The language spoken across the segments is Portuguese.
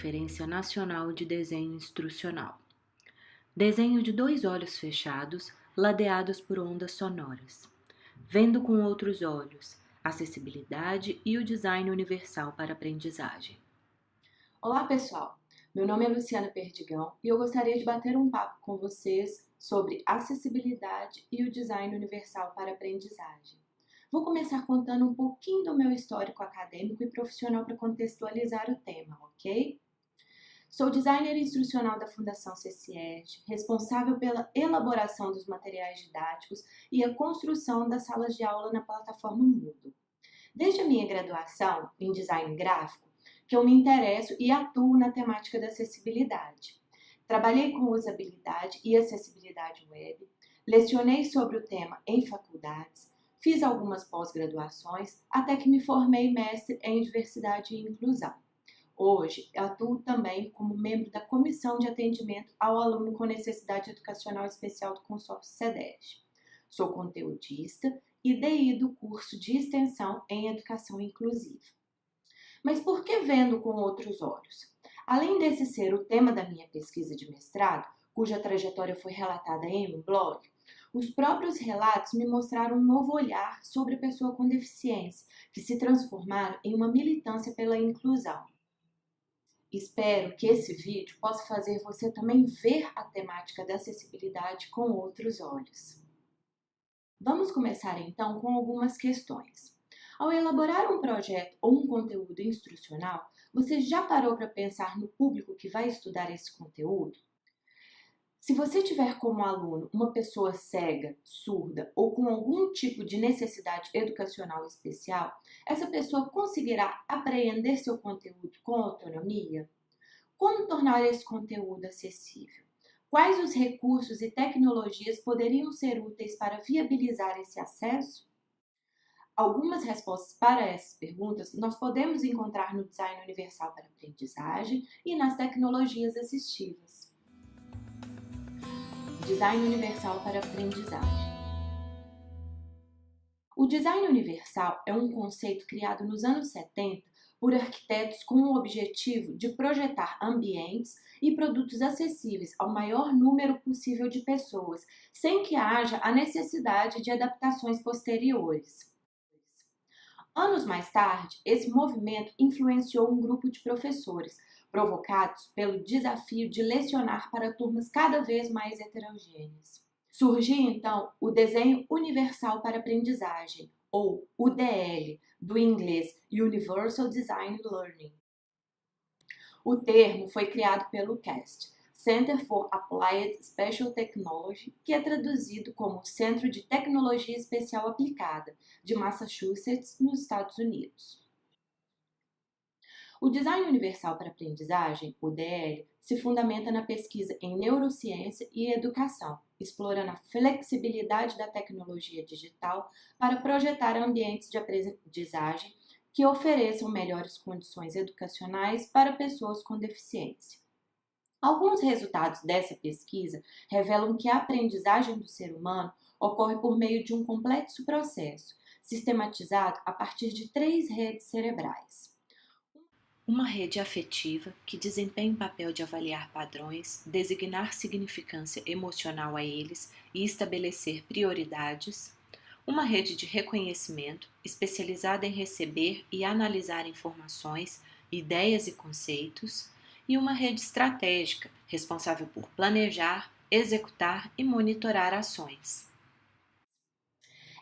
Conferência Nacional de Desenho Instrucional. Desenho de 2 olhos fechados, ladeados por ondas sonoras. Vendo com outros olhos, acessibilidade e o design universal para aprendizagem. Olá pessoal, meu nome é Luciana Perdigão e eu gostaria de bater um papo com vocês sobre acessibilidade e o design universal para aprendizagem. Vou começar contando um pouquinho do meu histórico acadêmico e profissional para contextualizar o tema, ok? Sou designer instrucional da Fundação CCED, responsável pela elaboração dos materiais didáticos e a construção das salas de aula na plataforma Moodle. Desde a minha graduação em design gráfico, que eu me interesso e atuo na temática da acessibilidade. Trabalhei com usabilidade e acessibilidade web, lecionei sobre o tema em faculdades, fiz algumas pós-graduações, até que me formei mestre em diversidade e inclusão. Hoje, eu atuo também como membro da Comissão de Atendimento ao Aluno com Necessidade Educacional Especial do consórcio CEDEG. Sou conteudista e DI do curso de extensão em Educação Inclusiva. Mas por que vendo com outros olhos? Além desse ser o tema da minha pesquisa de mestrado, cuja trajetória foi relatada em um blog, os próprios relatos me mostraram um novo olhar sobre a pessoa com deficiência, que se transformaram em uma militância pela inclusão. Espero que esse vídeo possa fazer você também ver a temática da acessibilidade com outros olhos. Vamos começar então com algumas questões. Ao elaborar um projeto ou um conteúdo instrucional, você já parou para pensar no público que vai estudar esse conteúdo? Se você tiver como aluno uma pessoa cega, surda ou com algum tipo de necessidade educacional especial, essa pessoa conseguirá apreender seu conteúdo com autonomia? Como tornar esse conteúdo acessível? Quais os recursos e tecnologias poderiam ser úteis para viabilizar esse acesso? Algumas respostas para essas perguntas nós podemos encontrar no Design Universal para Aprendizagem e nas tecnologias assistivas. Design Universal para Aprendizagem. O Design Universal é um conceito criado nos anos 70 por arquitetos com o objetivo de projetar ambientes e produtos acessíveis ao maior número possível de pessoas, sem que haja a necessidade de adaptações posteriores. Anos mais tarde, esse movimento influenciou um grupo de professores, provocados pelo desafio de lecionar para turmas cada vez mais heterogêneas. Surgiu então o Desenho Universal para Aprendizagem, ou UDL, do inglês Universal Design Learning. O termo foi criado pelo CAST, Center for Applied Special Technology, que é traduzido como Centro de Tecnologia Especial Aplicada, de Massachusetts, nos Estados Unidos. O Design Universal para Aprendizagem, UDL, se fundamenta na pesquisa em neurociência e educação, explorando a flexibilidade da tecnologia digital para projetar ambientes de aprendizagem que ofereçam melhores condições educacionais para pessoas com deficiência. Alguns resultados dessa pesquisa revelam que a aprendizagem do ser humano ocorre por meio de um complexo processo, sistematizado a partir de 3 redes cerebrais. Uma rede afetiva, que desempenha o papel de avaliar padrões, designar significância emocional a eles e estabelecer prioridades. Uma rede de reconhecimento, especializada em receber e analisar informações, ideias e conceitos. E uma rede estratégica, responsável por planejar, executar e monitorar ações.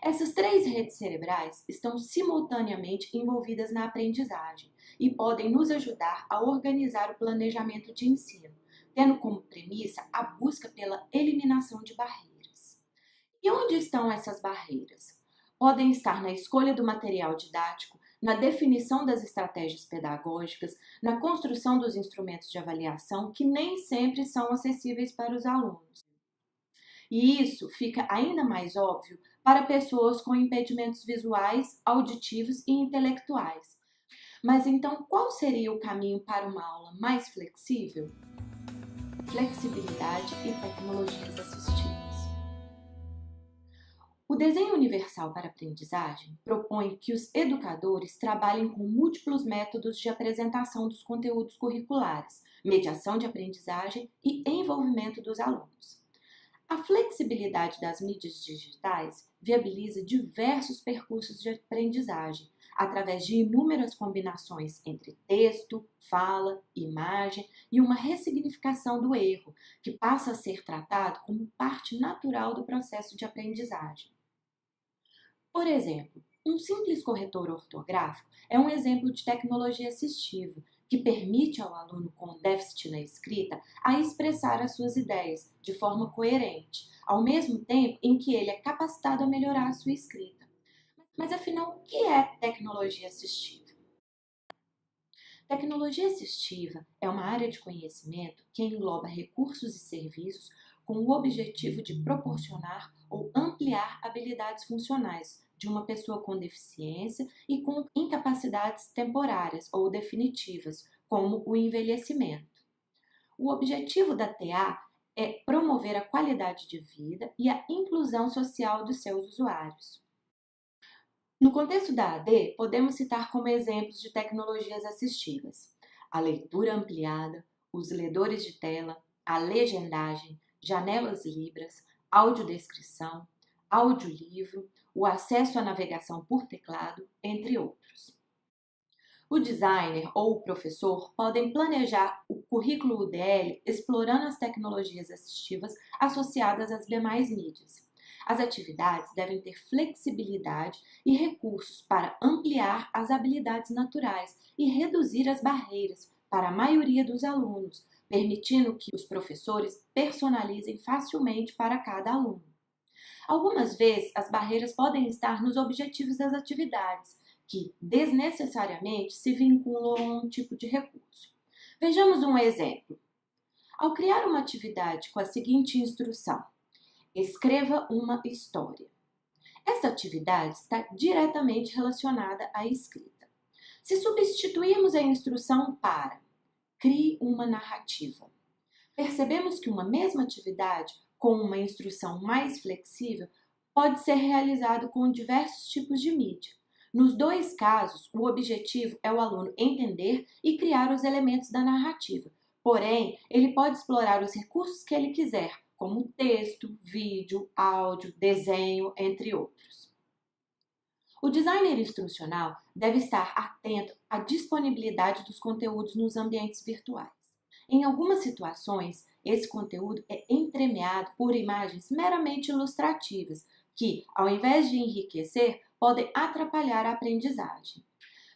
Essas 3 redes cerebrais estão simultaneamente envolvidas na aprendizagem e podem nos ajudar a organizar o planejamento de ensino, tendo como premissa a busca pela eliminação de barreiras. E onde estão essas barreiras? Podem estar na escolha do material didático, na definição das estratégias pedagógicas, na construção dos instrumentos de avaliação, que nem sempre são acessíveis para os alunos. E isso fica ainda mais óbvio para pessoas com impedimentos visuais, auditivos e intelectuais. Mas então, qual seria o caminho para uma aula mais flexível? Flexibilidade e tecnologias assistivas. O desenho universal para aprendizagem propõe que os educadores trabalhem com múltiplos métodos de apresentação dos conteúdos curriculares, mediação de aprendizagem e envolvimento dos alunos. A flexibilidade das mídias digitais viabiliza diversos percursos de aprendizagem, através de inúmeras combinações entre texto, fala, imagem e uma ressignificação do erro, que passa a ser tratado como parte natural do processo de aprendizagem. Por exemplo, um simples corretor ortográfico é um exemplo de tecnologia assistiva, que permite ao aluno com déficit na escrita a expressar as suas ideias de forma coerente, ao mesmo tempo em que ele é capacitado a melhorar a sua escrita. Mas afinal, o que é tecnologia assistiva? Tecnologia assistiva é uma área de conhecimento que engloba recursos e serviços com o objetivo de proporcionar ou ampliar habilidades funcionais de uma pessoa com deficiência e com incapacidades temporárias ou definitivas, como o envelhecimento. O objetivo da TA é promover a qualidade de vida e a inclusão social dos seus usuários. No contexto da AD, podemos citar como exemplos de tecnologias assistivas a leitura ampliada, os ledores de tela, a legendagem, janelas libras, audiodescrição, audiolivro, o acesso à navegação por teclado, entre outros. O designer ou o professor podem planejar o currículo UDL explorando as tecnologias assistivas associadas às demais mídias. As atividades devem ter flexibilidade e recursos para ampliar as habilidades naturais e reduzir as barreiras para a maioria dos alunos, permitindo que os professores personalizem facilmente para cada aluno. Algumas vezes, as barreiras podem estar nos objetivos das atividades, que desnecessariamente se vinculam a um tipo de recurso. Vejamos um exemplo. Ao criar uma atividade com a seguinte instrução: escreva uma história. Esta atividade está diretamente relacionada à escrita. Se substituirmos a instrução para crie uma narrativa, percebemos que uma mesma atividade com uma instrução mais flexível pode ser realizada com diversos tipos de mídia. Nos dois casos, o objetivo é o aluno entender e criar os elementos da narrativa. Porém, ele pode explorar os recursos que ele quiser, como texto, vídeo, áudio, desenho, entre outros. O designer instrucional deve estar atento à disponibilidade dos conteúdos nos ambientes virtuais. Em algumas situações, esse conteúdo é entremeado por imagens meramente ilustrativas, que, ao invés de enriquecer, podem atrapalhar a aprendizagem.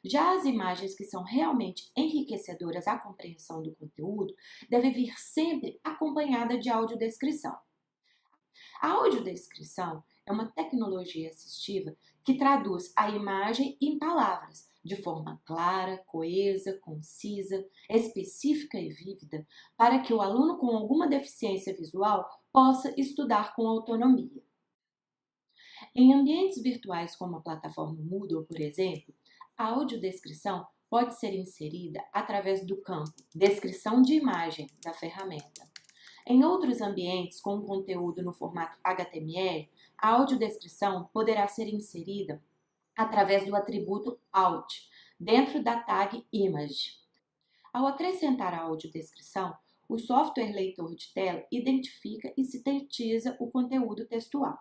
Já as imagens que são realmente enriquecedoras à compreensão do conteúdo devem vir sempre acompanhada de audiodescrição. A audiodescrição é uma tecnologia assistiva que traduz a imagem em palavras de forma clara, coesa, concisa, específica e vívida, para que o aluno com alguma deficiência visual possa estudar com autonomia. Em ambientes virtuais como a plataforma Moodle, por exemplo, a audiodescrição pode ser inserida através do campo Descrição de imagem da ferramenta. Em outros ambientes com conteúdo no formato HTML, a audiodescrição poderá ser inserida através do atributo Alt, dentro da tag Image. Ao acrescentar a audiodescrição, o software leitor de tela identifica e sintetiza o conteúdo textual.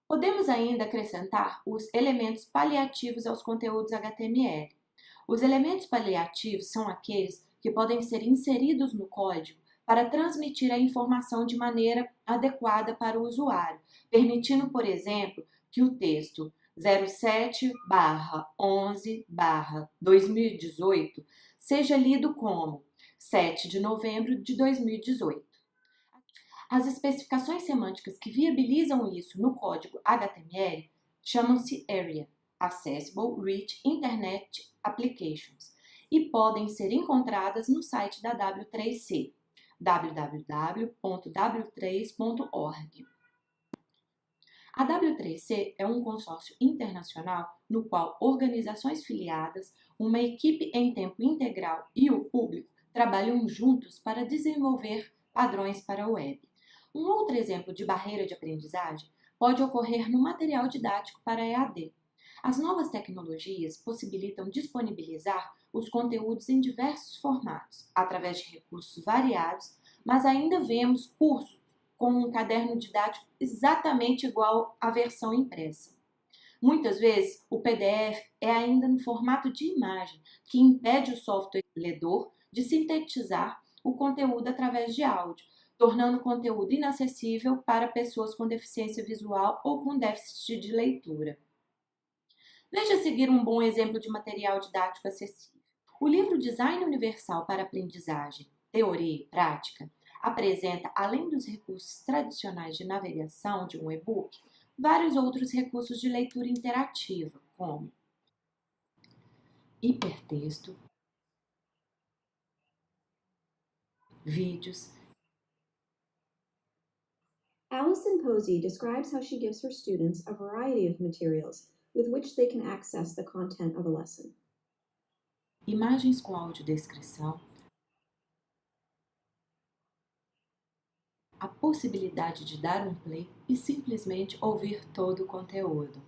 Podemos ainda acrescentar os elementos paliativos aos conteúdos HTML. Os elementos paliativos são aqueles que podem ser inseridos no código para transmitir a informação de maneira adequada para o usuário, permitindo, por exemplo, que o texto 07/11/2018 seja lido como 7 de novembro de 2018. As especificações semânticas que viabilizam isso no código HTML chamam-se ARIA, Accessible Rich Internet Applications, e podem ser encontradas no site da W3C, www.w3.org. A W3C é um consórcio internacional no qual organizações filiadas, uma equipe em tempo integral e o público trabalham juntos para desenvolver padrões para a web. Um outro exemplo de barreira de aprendizagem pode ocorrer no material didático para EAD. As novas tecnologias possibilitam disponibilizar os conteúdos em diversos formatos, através de recursos variados, mas ainda vemos cursos com um caderno didático exatamente igual à versão impressa. Muitas vezes, o PDF é ainda no formato de imagem, que impede o software ledor de sintetizar o conteúdo através de áudio, tornando o conteúdo inacessível para pessoas com deficiência visual ou com déficit de leitura. Veja a seguir um bom exemplo de material didático acessível. O livro Design Universal para Aprendizagem, Teoria e Prática apresenta, além dos recursos tradicionais de navegação de um e-book, vários outros recursos de leitura interativa, como hipertexto, vídeos. Alison Posey describes how she gives her students a variety of materials with which they can access the content of a lesson. Imagens com audiodescrição, a possibilidade de dar um play e simplesmente ouvir todo o conteúdo.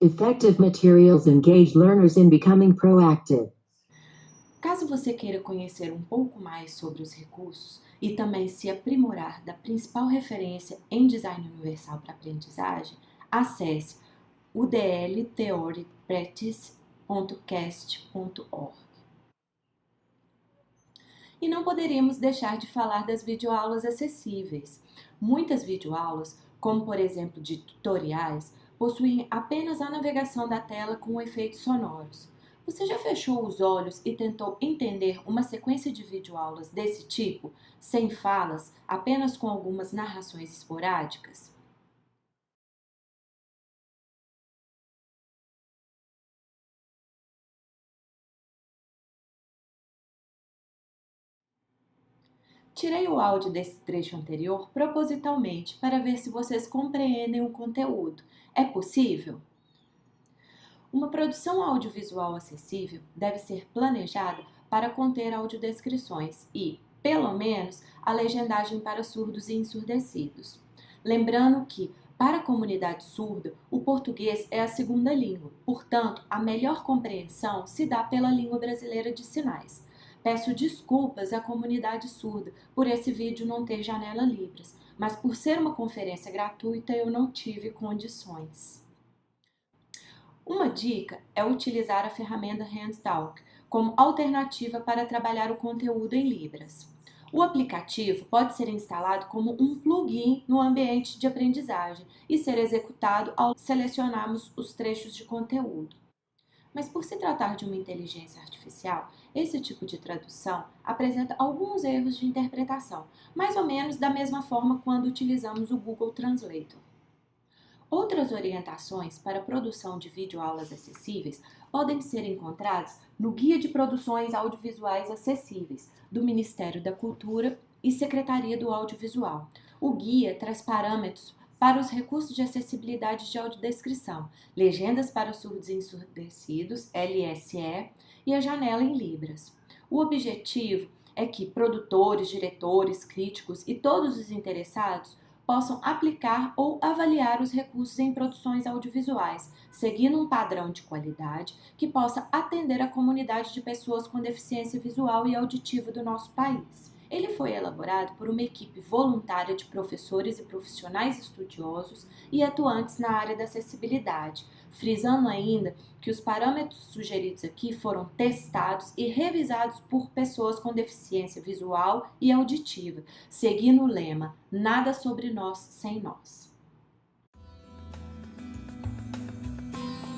Effective materials engage learners in becoming proactive. Caso você queira conhecer um pouco mais sobre os recursos e também se aprimorar da principal referência em design universal para aprendizagem, acesse udltheorypractice.cast.org. E não poderíamos deixar de falar das videoaulas acessíveis. Muitas videoaulas, como por exemplo de tutoriais, possuem apenas a navegação da tela com efeitos sonoros. Você já fechou os olhos e tentou entender uma sequência de videoaulas desse tipo, sem falas, apenas com algumas narrações esporádicas? Tirei o áudio desse trecho anterior propositalmente para ver se vocês compreendem o conteúdo. É possível? Uma produção audiovisual acessível deve ser planejada para conter audiodescrições e, pelo menos, a legendagem para surdos e ensurdecidos. Lembrando que, para a comunidade surda, o português é a segunda língua, portanto, a melhor compreensão se dá pela língua brasileira de sinais. Peço desculpas à comunidade surda por esse vídeo não ter janela Libras, mas por ser uma conferência gratuita eu não tive condições. Uma dica é utilizar a ferramenta HandTalk como alternativa para trabalhar o conteúdo em Libras. O aplicativo pode ser instalado como um plugin no ambiente de aprendizagem e ser executado ao selecionarmos os trechos de conteúdo. Mas por se tratar de uma inteligência artificial, esse tipo de tradução apresenta alguns erros de interpretação, mais ou menos da mesma forma quando utilizamos o Google Translator. Outras orientações para a produção de videoaulas acessíveis podem ser encontradas no Guia de Produções Audiovisuais Acessíveis, do Ministério da Cultura e Secretaria do Audiovisual. O guia traz parâmetros para os recursos de acessibilidade de audiodescrição, legendas para surdos e ensurdecidos, LSE, e a janela em Libras. O objetivo é que produtores, diretores, críticos e todos os interessados possam aplicar ou avaliar os recursos em produções audiovisuais, seguindo um padrão de qualidade que possa atender a comunidade de pessoas com deficiência visual e auditiva do nosso país. Ele foi elaborado por uma equipe voluntária de professores e profissionais estudiosos e atuantes na área da acessibilidade, frisando ainda que os parâmetros sugeridos aqui foram testados e revisados por pessoas com deficiência visual e auditiva, seguindo o lema "Nada sobre nós sem nós".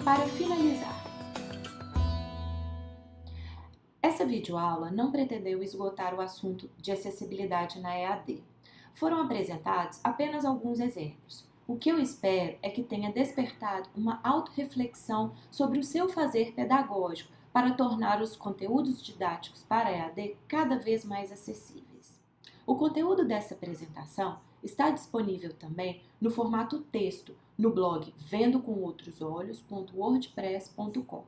Para finalizar, essa videoaula não pretendeu esgotar o assunto de acessibilidade na EAD. Foram apresentados apenas alguns exemplos. O que eu espero é que tenha despertado uma autorreflexão sobre o seu fazer pedagógico para tornar os conteúdos didáticos para a EAD cada vez mais acessíveis. O conteúdo dessa apresentação está disponível também no formato texto no blog vendocomotrosolhos.wordpress.com.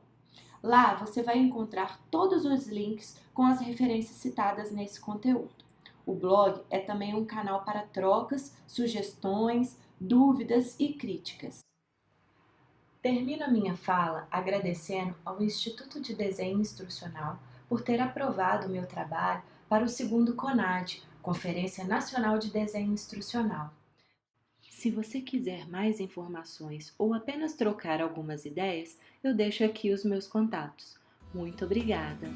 Lá você vai encontrar todos os links com as referências citadas nesse conteúdo. O blog é também um canal para trocas, sugestões, dúvidas e críticas. Termino a minha fala agradecendo ao Instituto de Desenho Instrucional por ter aprovado o meu trabalho para o segundo CONAD, Conferência Nacional de Desenho Instrucional. Se você quiser mais informações ou apenas trocar algumas ideias, eu deixo aqui os meus contatos. Muito obrigada!